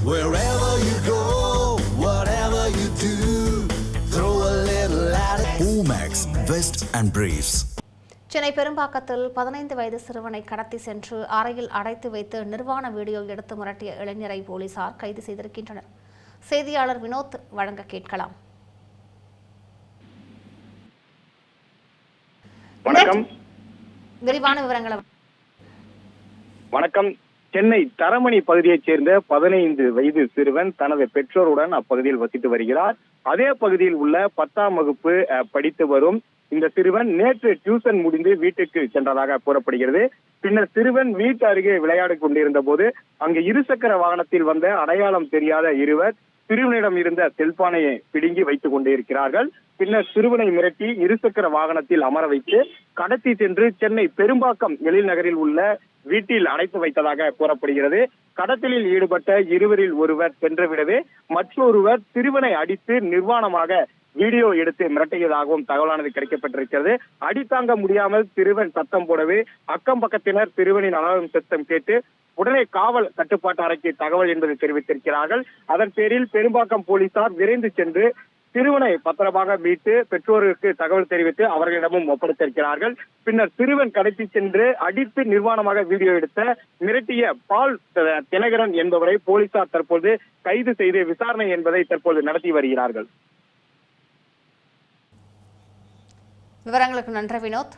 Wherever you go, whatever you do, throw a little at it. Omax, Vest and Briefs. Chennai பெரும்பாக்கத்தில் 15 வயது சிறுவனை கடத்தி சென்று அறையில் அடைத்து வைத்து நிர்வாண வீடியோ எடுத்து மிரட்டிய இளைஞரை போலீசார் கைது செய்திருக்கின்றனர். செய்தியாளர் வினோத் வழங்க கேட்கலாம். வணக்கம். விரிவான விவரங்களை. வணக்கம். சென்னை தரமணி பகுதியைச் சேர்ந்த 15 வயது சிறுவன் தனது பெற்றோருடன் அப்பகுதியில் வசித்து வருகிறார். அதே பகுதியில் உள்ள 10ஆம் வகுப்பு படித்து வரும் இந்த சிறுவன் நேற்று டியூஷன் முடிந்து வீட்டுக்கு சென்றதாக கூறப்படுகிறது. பின்னர் சிறுவன் வீட்டு அருகே விளையாடிக் கொண்டிருந்த போது அங்கு இருசக்கர வாகனத்தில் வந்த அடையாளம் தெரியாத இருவர் சிறுவனிடம் இருந்த செல்போனை பிடுங்கி வைத்துக் கொண்டிருக்கிறார்கள். பின்னர் சிறுவனை மிரட்டி இருசக்கர வாகனத்தில் அமர வைத்து கடத்தி சென்று சென்னை பெரும்பாக்கம் எழில் நகரில் உள்ள வீட்டில் அடைத்து வைத்ததாக கூறப்படுகிறது. கடத்தலில் ஈடுபட்ட இருவரில் ஒருவர் சென்றுவிடவே மற்றொருவர் சிறுவனை அடித்து நிர்வாணமாக வீடியோ எடுத்து மிரட்டியதாகவும் தகவலானது கிடைக்கப்பட்டிருக்கிறது. அடித்தாங்க முடியாமல் சிறுவன் சத்தம் போடவே அக்கம் பக்கத்தினர் சிறுவனின் அலாரம் சத்தம் கேட்டு உடனே காவல் கட்டுப்பாட்டு அறைக்கு தகவல் என்பது தெரிவித்திருக்கிறார்கள். அதன் பேரில் பெரும்பாக்கம் போலீசார் விரைந்து சென்று சிறுவனை பத்திரமாக மீட்டு பெற்றோருக்கு தகவல் தெரிவித்து அவர்களிடமும் ஒப்படைத்திருக்கிறார்கள். பின்னர் சிறுவன் கடத்தி சென்று அடித்து நிர்வாணமாக வீடியோ எடுத்த மிரட்டிய பால் தினகரன் என்பவரை போலீசார் தற்போது கைது செய்து விசாரணை என்பதை தற்போது நடத்தி வருகிறார்கள். விவரங்களுக்கு நன்றி வினோத்.